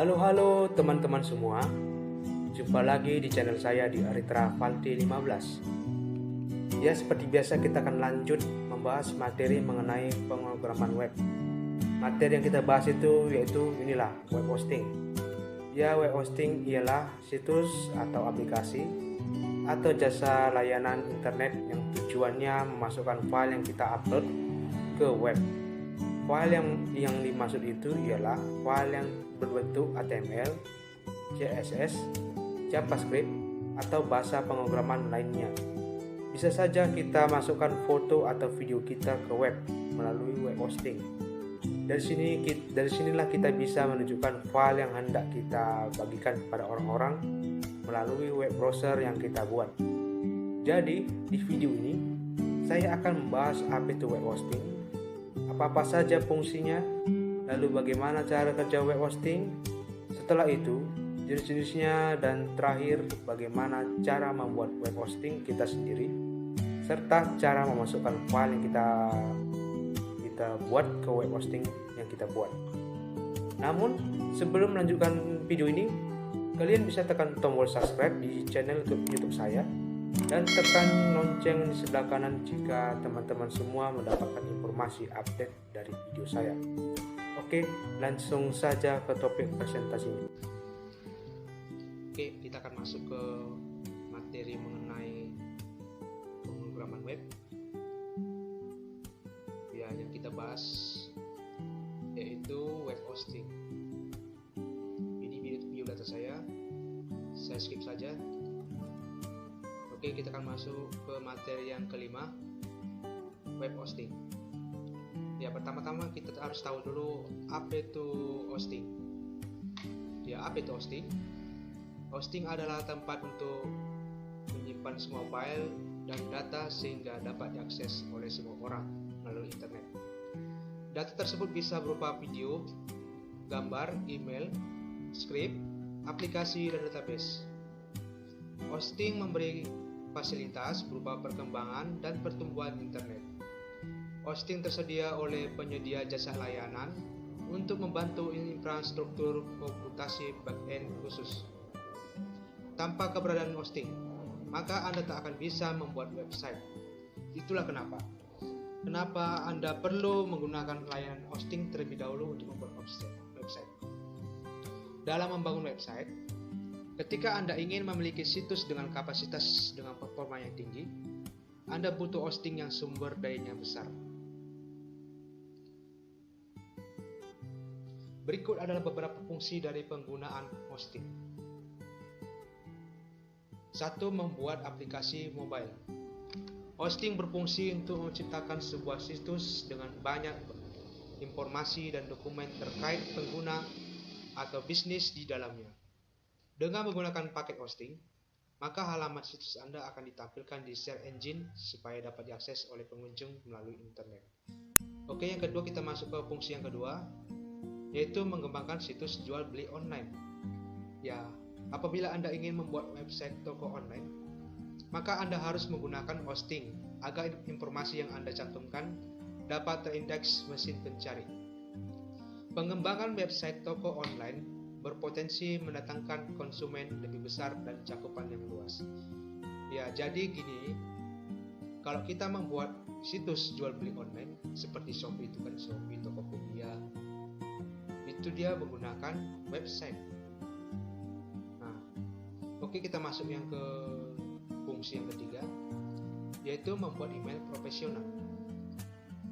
Halo teman-teman semua. Jumpa lagi di channel saya di Aritra Valti 15. Ya, seperti biasa kita akan lanjut membahas materi mengenai pemrograman web. Materi yang kita bahas itu yaitu inilah, web hosting. Ya, web hosting ialah situs atau aplikasi atau jasa layanan internet yang tujuannya memasukkan file yang kita upload ke web. File yang dimaksud itu ialah file yang berbentuk HTML, CSS, JavaScript, atau bahasa pemrograman lainnya. Bisa saja kita masukkan foto atau video kita ke web melalui web hosting. Dari sinilah kita bisa menunjukkan file yang hendak kita bagikan kepada orang-orang melalui web browser yang kita buat. Jadi, di video ini saya akan membahas apa itu web hosting, apa saja fungsinya, lalu bagaimana cara kerja web hosting, setelah itu jenis-jenisnya, dan terakhir bagaimana cara membuat web hosting kita sendiri, serta cara memasukkan file yang kita buat ke web hosting yang kita buat. Namun sebelum melanjutkan video ini, kalian bisa tekan tombol subscribe di channel YouTube saya dan tekan lonceng di sebelah kanan jika teman-teman semua mendapatkan informasi update dari video saya. Oke, langsung saja ke topik presentasinya. Oke, kita akan masuk ke materi mengenai pemrograman web. Ya, yang kita bahas yaitu web hosting. Ini video data saya skip saja. Oke, kita akan masuk ke materi yang kelima, web hosting. Ya, pertama-tama kita harus tahu dulu apa itu hosting. Ya, apa itu hosting? Hosting adalah tempat untuk menyimpan semua file dan data sehingga dapat diakses oleh semua orang melalui internet. Data tersebut bisa berupa video, gambar, email, script, aplikasi, dan database. Hosting memberi fasilitas berupa perkembangan dan pertumbuhan internet. Hosting tersedia oleh penyedia jasa layanan untuk membantu infrastruktur komputasi back-end khusus. Tanpa keberadaan hosting, maka Anda tak akan bisa membuat website. Itulah kenapa Anda perlu menggunakan layanan hosting terlebih dahulu untuk membuat website. Dalam membangun website, ketika Anda ingin memiliki situs dengan kapasitas dengan performa yang tinggi, Anda butuh hosting yang sumber dayanya besar. Berikut adalah beberapa fungsi dari penggunaan hosting. 1. Membuat aplikasi mobile. Hosting berfungsi untuk menciptakan sebuah situs dengan banyak informasi dan dokumen terkait pengguna atau bisnis di dalamnya. Dengan menggunakan paket hosting, maka halaman situs Anda akan ditampilkan di search engine supaya dapat diakses oleh pengunjung melalui internet. Oke, yang kedua kita masuk ke fungsi yang kedua, yaitu mengembangkan situs jual beli online. Ya, apabila Anda ingin membuat website toko online, maka Anda harus menggunakan hosting agar informasi yang Anda cantumkan dapat terindeks mesin pencari. Pengembangan website toko online berpotensi mendatangkan konsumen lebih besar dan cakupan yang luas. Ya, jadi gini, kalau kita membuat situs jual beli online seperti Shopee itu kan, Shopee, Tokopedia, itu dia menggunakan website. Nah, oke, kita masuk yang ke fungsi yang ketiga, yaitu membuat email profesional.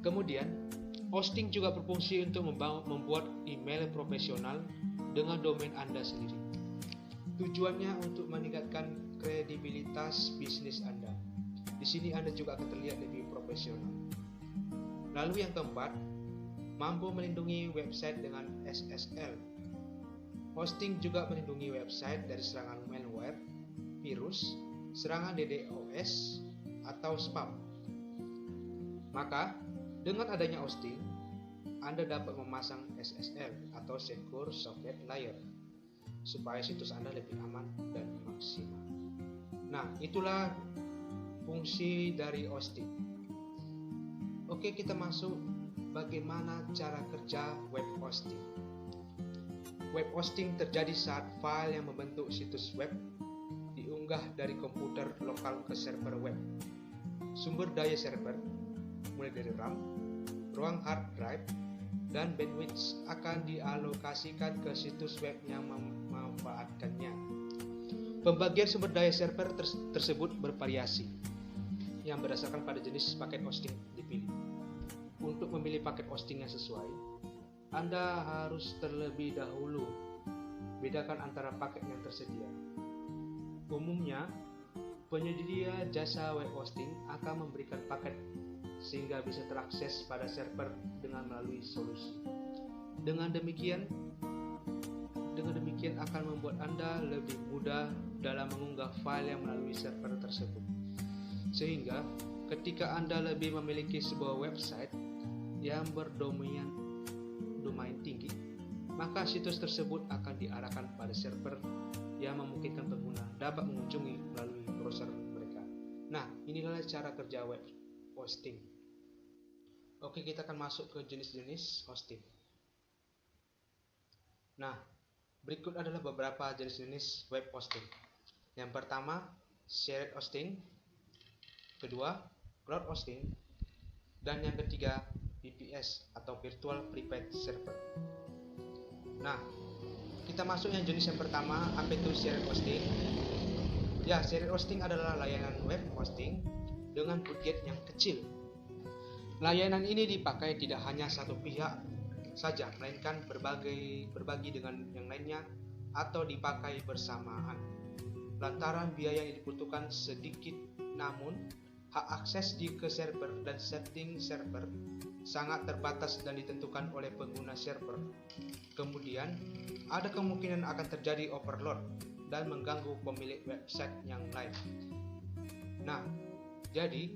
Kemudian, hosting juga berfungsi untuk membuat email profesional dengan domain Anda sendiri. Tujuannya untuk meningkatkan kredibilitas bisnis Anda. Di sini Anda juga akan terlihat lebih profesional. Lalu yang keempat, mampu melindungi website dengan SSL. Hosting juga melindungi website dari serangan malware, virus, serangan DDoS, atau spam. Maka, dengan adanya hosting, Anda dapat memasang SSL atau Secure Socket Layer supaya situs Anda lebih aman dan maksimal. Nah, itulah fungsi dari hosting. Oke, kita masuk bagaimana cara kerja web hosting. Web hosting terjadi saat file yang membentuk situs web diunggah dari komputer lokal ke server web. Sumber daya server, mulai dari RAM, ruang hard drive, dan bandwidth akan dialokasikan ke situs web yang memanfaatkannya. Pembagian sumber daya server tersebut bervariasi yang berdasarkan pada jenis paket hosting dipilih. Untuk memilih paket hosting yang sesuai, Anda harus terlebih dahulu bedakan antara paket yang tersedia. Umumnya, penyedia jasa web hosting akan memberikan paket sehingga bisa terakses pada server dengan melalui solusi. Dengan demikian akan membuat Anda lebih mudah dalam mengunggah file yang melalui server tersebut. Sehingga ketika Anda lebih memiliki sebuah website yang berdomain tinggi, maka situs tersebut akan diarahkan pada server yang memungkinkan pengguna dapat mengunjungi melalui browser mereka. Nah, inilah cara kerja web hosting. Oke, kita akan masuk ke jenis-jenis hosting. Nah, berikut adalah beberapa jenis-jenis web hosting. Yang pertama, shared hosting. Kedua, cloud hosting. Dan yang ketiga, VPS atau Virtual Private Server. Nah, kita masuk yang jenis yang pertama, apa itu shared hosting? Ya, shared hosting adalah layanan web hosting dengan budget yang kecil. Layanan ini dipakai tidak hanya satu pihak saja, melainkan berbagi dengan yang lainnya atau dipakai bersamaan. Lantaran biaya yang dibutuhkan sedikit, namun hak akses ke server dan setting server sangat terbatas dan ditentukan oleh pengguna server. Kemudian, ada kemungkinan akan terjadi overload dan mengganggu pemilik website yang lain. Nah, jadi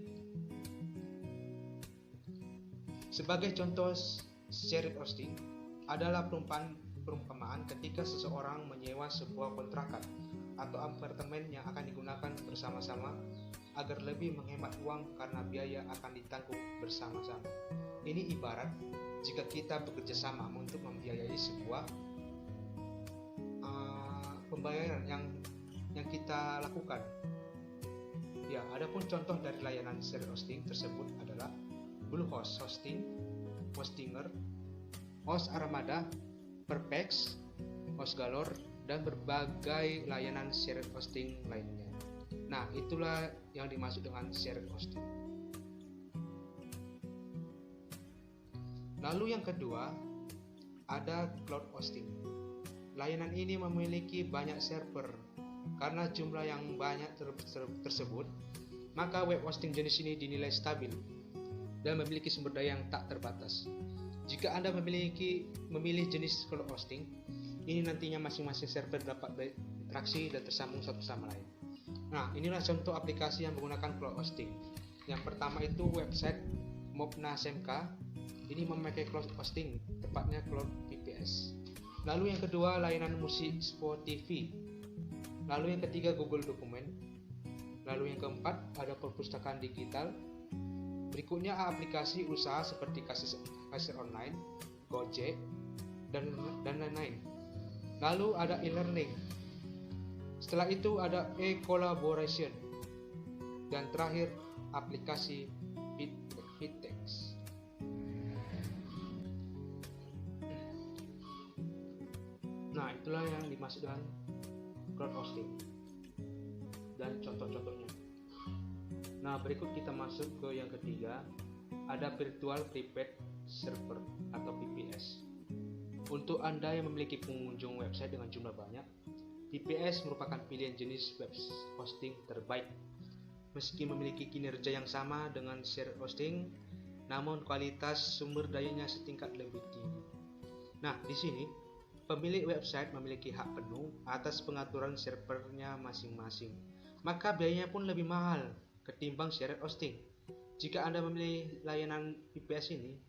sebagai contoh shared hosting adalah perumpamaan ketika seseorang menyewa sebuah kontrakan atau apartemen yang akan digunakan bersama-sama agar lebih menghemat uang karena biaya akan ditanggung bersama-sama. Ini ibarat jika kita bekerja sama untuk membiayai sebuah pembayaran yang kita lakukan. Ya, adapun contoh dari layanan shared hosting tersebut adalah Bluehost Hosting, Hostinger, Host Armada, Perpex, HostGalore, dan berbagai layanan shared hosting lainnya. Nah, itulah yang dimaksud dengan shared hosting. Lalu yang kedua, ada cloud hosting. Layanan ini memiliki banyak server. Karena jumlah yang banyak tersebut, maka web hosting jenis ini dinilai stabil dan memiliki sumber daya yang tak terbatas. Jika Anda memilih jenis cloud hosting, ini nantinya masing-masing server dapat berinteraksi dan tersambung satu sama lain. Nah, inilah contoh aplikasi yang menggunakan cloud hosting. Yang pertama itu website Mobna SMK. Ini memakai cloud hosting, tepatnya cloud VPS. Lalu yang kedua, layanan musik Spotify. Lalu yang ketiga, Google Dokumen. Lalu yang keempat, ada perpustakaan digital. Berikutnya aplikasi usaha seperti kasir online, Gojek, dan lain-lain. Lalu ada e-learning. Setelah itu ada e-collaboration. Dan terakhir, aplikasi Vitex. Nah, itulah yang dimaksud dengan cloud hosting dan contoh-contohnya. Nah, berikut kita masuk ke yang ketiga, ada Virtual Private Server atau VPS. Untuk Anda yang memiliki pengunjung website dengan jumlah banyak, VPS merupakan pilihan jenis web hosting terbaik. Meski memiliki kinerja yang sama dengan shared hosting, namun kualitas sumber dayanya setingkat lebih tinggi. Nah, di sini pemilik website memiliki hak penuh atas pengaturan servernya masing-masing. Maka biayanya pun lebih mahal ketimbang shared hosting. Jika Anda memilih layanan VPS ini,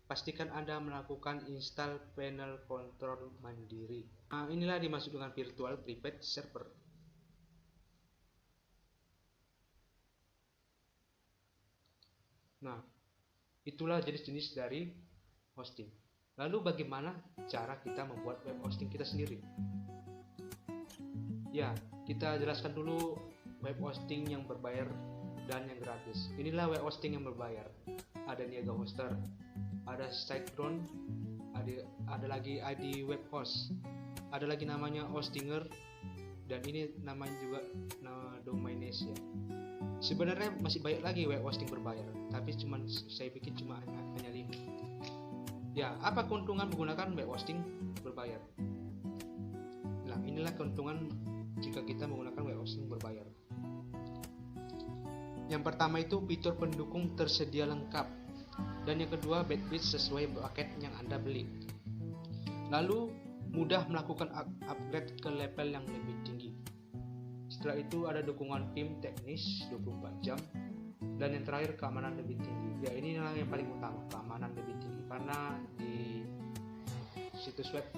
pastikan Anda melakukan install panel control mandiri. Nah, inilah dimaksud dengan virtual private server. Nah, itulah jenis-jenis dari hosting. Lalu bagaimana cara kita membuat web hosting kita sendiri? Ya, kita jelaskan dulu web hosting yang berbayar dan yang gratis. Inilah web hosting yang berbayar. Ada Niaga Hoster, ada SiteGround, ada lagi ID Web Host, ada lagi namanya Hostinger, dan ini namanya juga Domaination. Sebenarnya masih banyak lagi web hosting berbayar, tapi saya bikin cuma hanya 5. Ya, apa keuntungan menggunakan web hosting berbayar? Nah, inilah keuntungan jika kita menggunakan web hosting berbayar. Yang pertama itu fitur pendukung tersedia lengkap, dan yang kedua bandwidth sesuai paket yang Anda beli. Lalu mudah melakukan upgrade ke level yang lebih tinggi. Setelah itu ada dukungan tim teknis 24 jam, dan yang terakhir keamanan lebih tinggi. Ya, ini yang paling utama, keamanan lebih tinggi, karena di situs web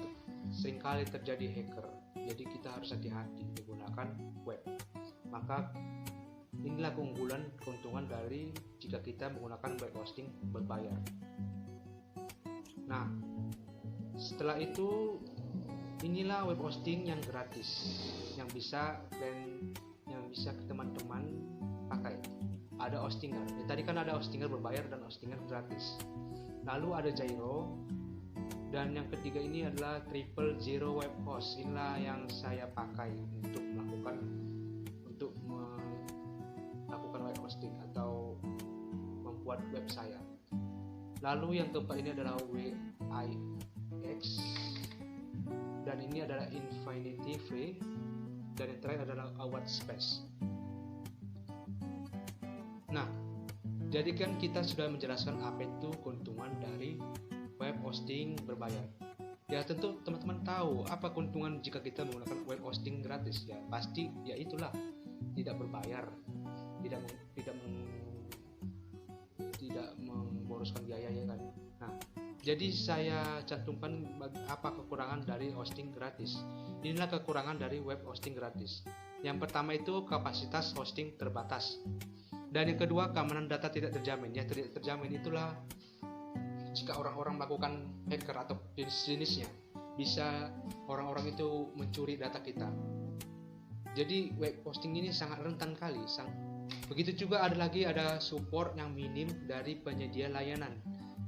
seringkali terjadi hacker. Jadi kita harus hati-hati menggunakan web. Maka inilah keuntungan dari jika kita menggunakan web hosting berbayar. Nah, setelah itu inilah web hosting yang gratis yang bisa teman-teman pakai. Ada Hostinger. Tadi kan ada Hostinger berbayar dan Hostinger gratis. Lalu ada Jairo, dan yang ketiga ini adalah Triple Zero Web Host. Inilah yang saya pakai untuk melakukan web hosting atau membuat web saya. Lalu yang keempat ini adalah WIX, dan ini adalah Infinity Free, dan yang terakhir adalah Awatspace. Nah, jadi kan kita sudah menjelaskan apa itu keuntungan dari web hosting berbayar. Ya, tentu teman-teman tahu apa keuntungan jika kita menggunakan web hosting gratis. Ya, pasti ya itulah, tidak berbayar, tidak memboroskan biaya, ya kan. Nah, jadi saya cantumkan apa kekurangan dari hosting gratis. Inilah kekurangan dari web hosting gratis. Yang pertama itu kapasitas hosting terbatas. Dan yang kedua, keamanan data tidak terjamin. Ya, tidak terjamin itulah jika orang-orang melakukan hacker atau jenis-jenisnya, bisa orang-orang itu mencuri data kita. Jadi web hosting ini sangat rentan kali. Begitu juga ada support yang minim dari penyedia layanan.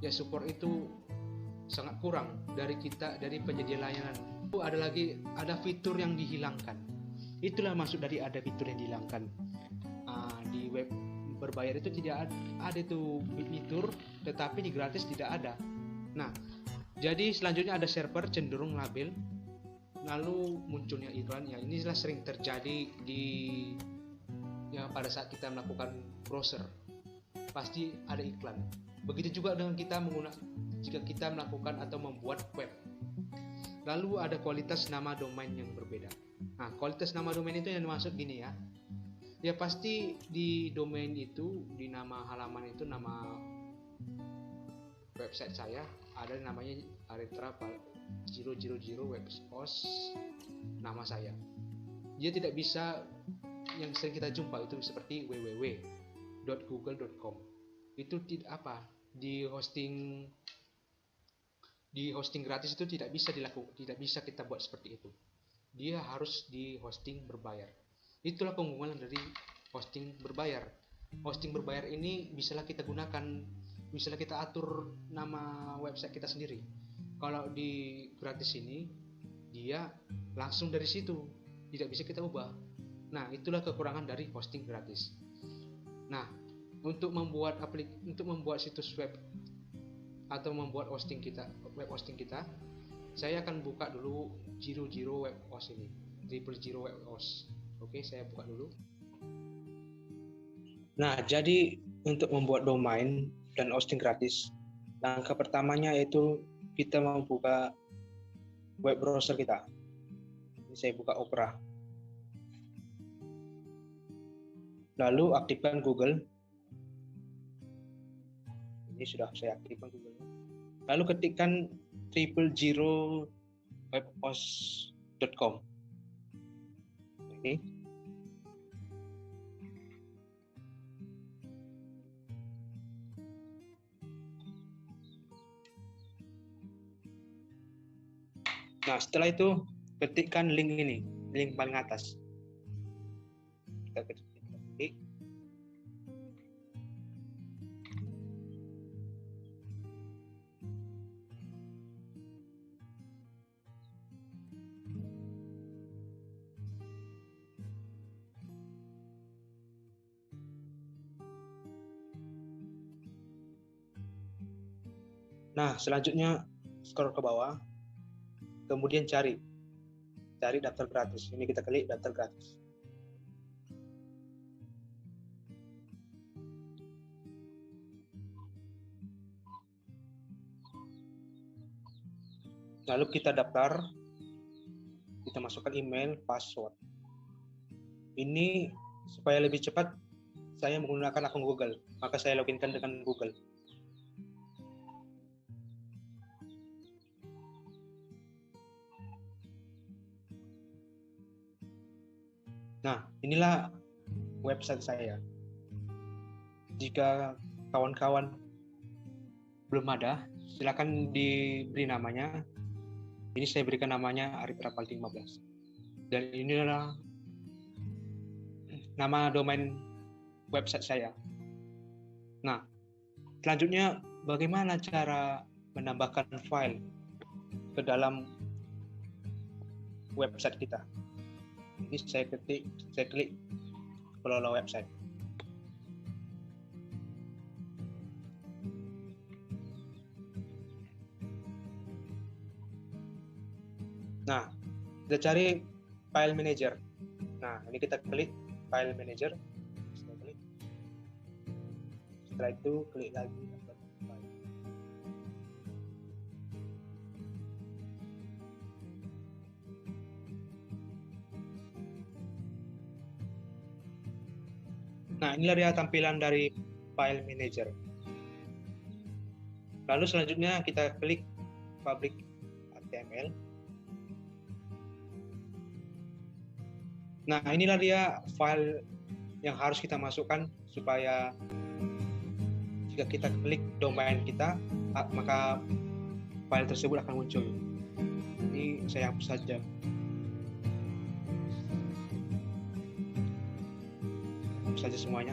Ya, support itu sangat kurang dari penyedia layanan. Ada fitur yang dihilangkan. Itulah maksud dari ada fitur yang dihilangkan. Di web berbayar itu tidak ada itu fitur, tetapi di gratis tidak ada. Nah, jadi selanjutnya ada server cenderung labil, lalu munculnya iklan. Ya, inilah sering terjadi pada saat kita melakukan browser, pasti ada iklan. Begitu juga dengan jika kita melakukan atau membuat web. Lalu ada kualitas nama domain yang berbeda. Nah, kualitas nama domain itu yang dimaksud gini ya. Ya, pasti di domain itu, di nama halaman itu, nama website saya ada namanya Aritra 000 web host, nama saya. Dia tidak bisa yang sering kita jumpa itu seperti www.google.com. Itu di hosting gratis itu tidak bisa kita buat seperti itu. Dia harus di hosting berbayar. Itulah keunggulan dari hosting berbayar. Hosting berbayar ini bisalah kita gunakan, bisalah kita atur nama website kita sendiri. Kalau di gratis ini, dia langsung dari situ, tidak bisa kita ubah. Nah, itulah kekurangan dari hosting gratis. Nah, untuk membuat situs web atau membuat web hosting kita, saya akan buka dulu 0 web host ini, 0 web host. Oke, saya buka dulu. Nah, jadi untuk membuat domain dan hosting gratis, langkah pertamanya yaitu kita membuka web browser kita. Ini saya buka Opera. Lalu aktifkan Google. Ini sudah saya aktifkan Google. Lalu ketikkan 000 webhost.com. Oke. Nah, setelah itu ketikkan link ini, link paling atas. Kita ketik. Nah, selanjutnya scroll ke bawah, kemudian cari daftar gratis. Ini kita klik daftar gratis. Lalu kita daftar, kita masukkan email, password. Ini supaya lebih cepat, saya menggunakan akun Google, maka saya loginkan dengan Google. Nah, inilah website saya. Jika kawan-kawan belum ada, silakan diberi namanya. Ini saya berikan namanya Arif Rapal 15. Dan inilah nama domain website saya. Nah, selanjutnya bagaimana cara menambahkan file ke dalam website kita? Ini saya klik kelola website. Nah, kita cari file manager. Nah, ini kita klik file manager. Setelah itu klik lagi upload file. Nah, inilah dia tampilan dari file manager. Lalu selanjutnya kita klik public HTML. Nah, inilah dia file yang harus kita masukkan supaya jika kita klik domain kita, maka file tersebut akan muncul. Ini saya hapus saja. Hapus saja semuanya.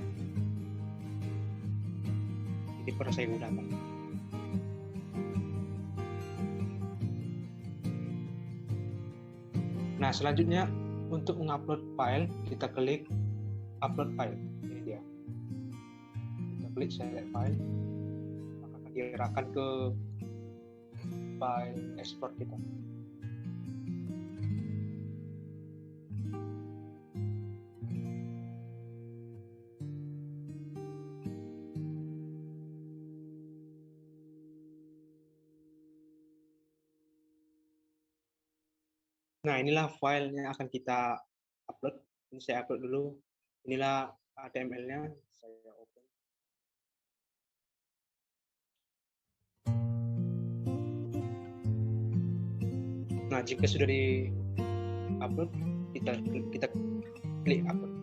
Ini pernah saya gunakan. Nah, selanjutnya untuk mengupload file, kita klik upload file. Ini dia. Kita klik select file, maka akan diarahkan ke file export kita. Nah, inilah file yang akan kita upload. Ini saya upload dulu. Inilah HTML-nya. Saya open. Nah, jika sudah di-upload, kita klik upload.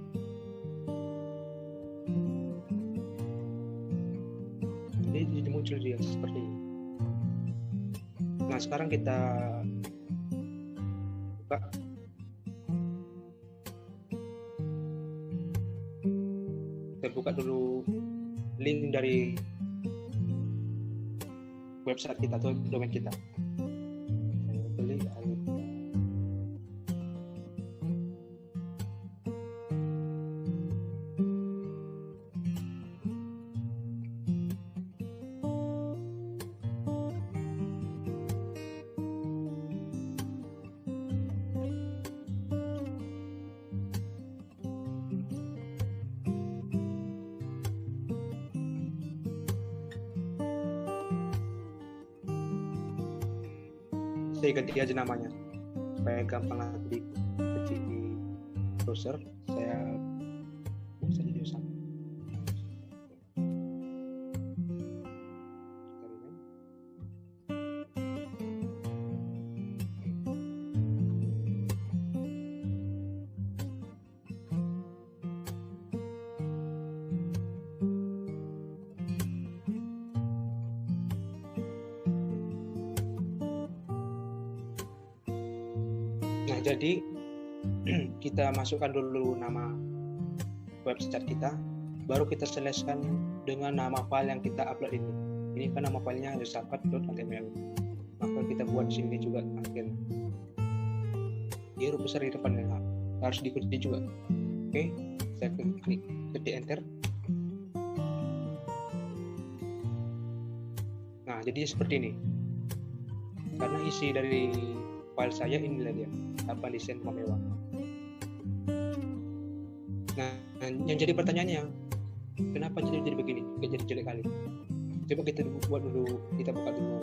Jadi muncul dia seperti ini. Nah, sekarang kita buka. Kita buka dulu link dari website kita atau domain kita. Saya beli saya ganti aja namanya supaya gampang nanti ketik di browser. Saya bisa jadi sama. Jadi kita masukkan dulu nama website kita, baru kita selesaikan dengan nama file yang kita upload ini. Ini kan nama filenya filsafat.html. Maka kita buat di sini juga akhirnya. Dia huruf besar di depannya harus diikuti juga. Oke, saya klik ketik enter. Nah, jadi seperti ini. Karena isi dari file saya inilah dia, apa desain rumah mewah. Nah, yang jadi pertanyaannya, kenapa jadi begini? Jadi jelek kali. Coba kita buat dulu, kita buka dulu.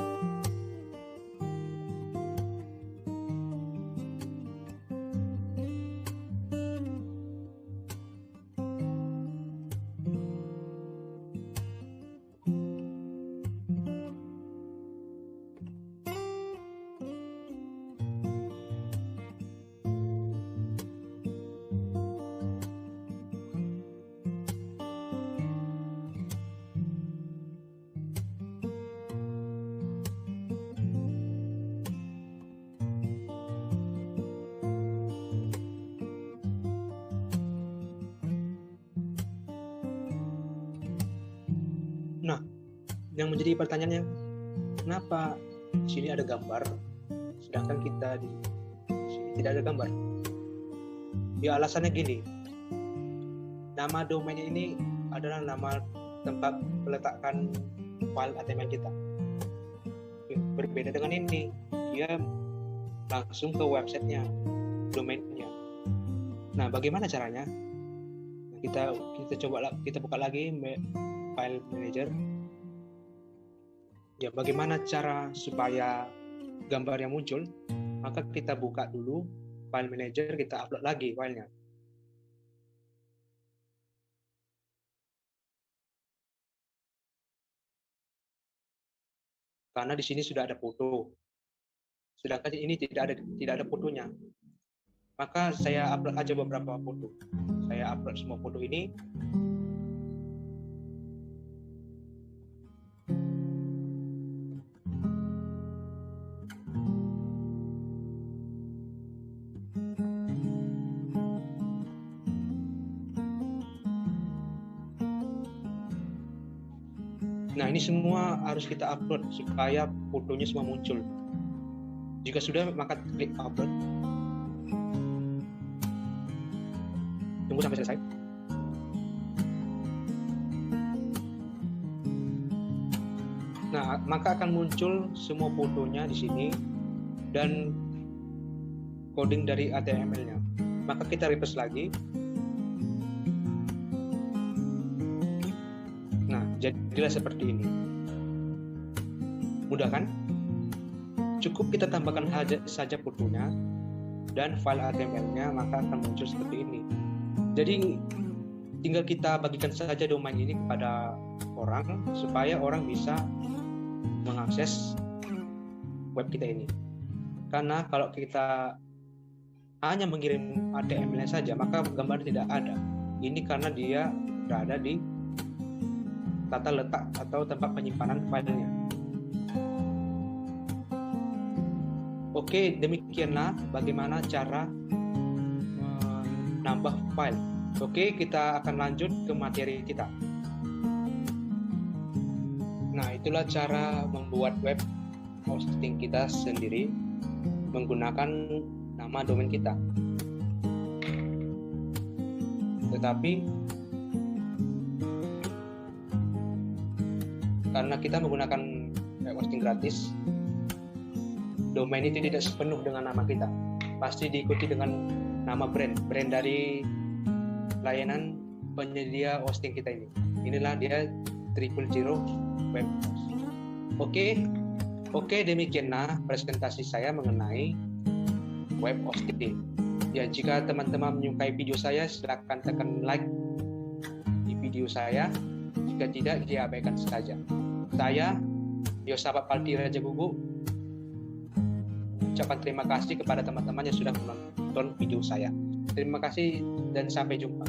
Nah, yang menjadi pertanyaannya, kenapa di sini ada gambar, sedangkan kita di sini tidak ada gambar? Ya alasannya gini, nama domain ini adalah nama tempat meletakkan file HTML kita. Berbeda dengan ini, dia langsung ke websitenya, domainnya. Nah, bagaimana caranya? Kita buka lagi file manager. Ya, bagaimana cara supaya gambarnya muncul? Maka kita buka dulu file manager, kita upload lagi filenya. Karena di sini sudah ada foto, sedangkan ini tidak ada fotonya. Maka saya upload aja beberapa foto. Saya upload semua foto ini. Nah, ini semua harus kita upload supaya fotonya semua muncul. Jika sudah, maka klik upload. Tunggu sampai selesai. Nah, maka akan muncul semua fotonya di sini dan coding dari HTML-nya. Maka kita refresh lagi. Nah, jadilah seperti ini. Mudah kan? Cukup kita tambahkan saja fotonya dan file HTML-nya, maka akan muncul seperti ini. Jadi tinggal kita bagikan saja domain ini kepada orang supaya orang bisa mengakses web kita ini. Karena kalau kita hanya mengirim HTML-nya saja, maka gambar tidak ada. Ini karena dia berada di tata letak atau tempat penyimpanan filenya. Oke, demikianlah bagaimana cara menambah file. Oke, kita akan lanjut ke materi kita. Nah, itulah cara membuat web hosting kita sendiri menggunakan nama domain kita. Tetapi karena kita menggunakan web hosting gratis, domain itu tidak sepenuh dengan nama kita. Pasti diikuti dengan nama brand dari layanan penyedia hosting kita ini. Inilah dia 000 web. Oke, demikianlah presentasi saya mengenai web hosting. Ya, jika teman-teman menyukai video saya, silakan tekan like di video saya. Jika tidak, diabaikan saja. Saya, Yosafat Paldi Raja Gugu, ucapkan terima kasih kepada teman-teman yang sudah menonton video saya. Terima kasih dan sampai jumpa.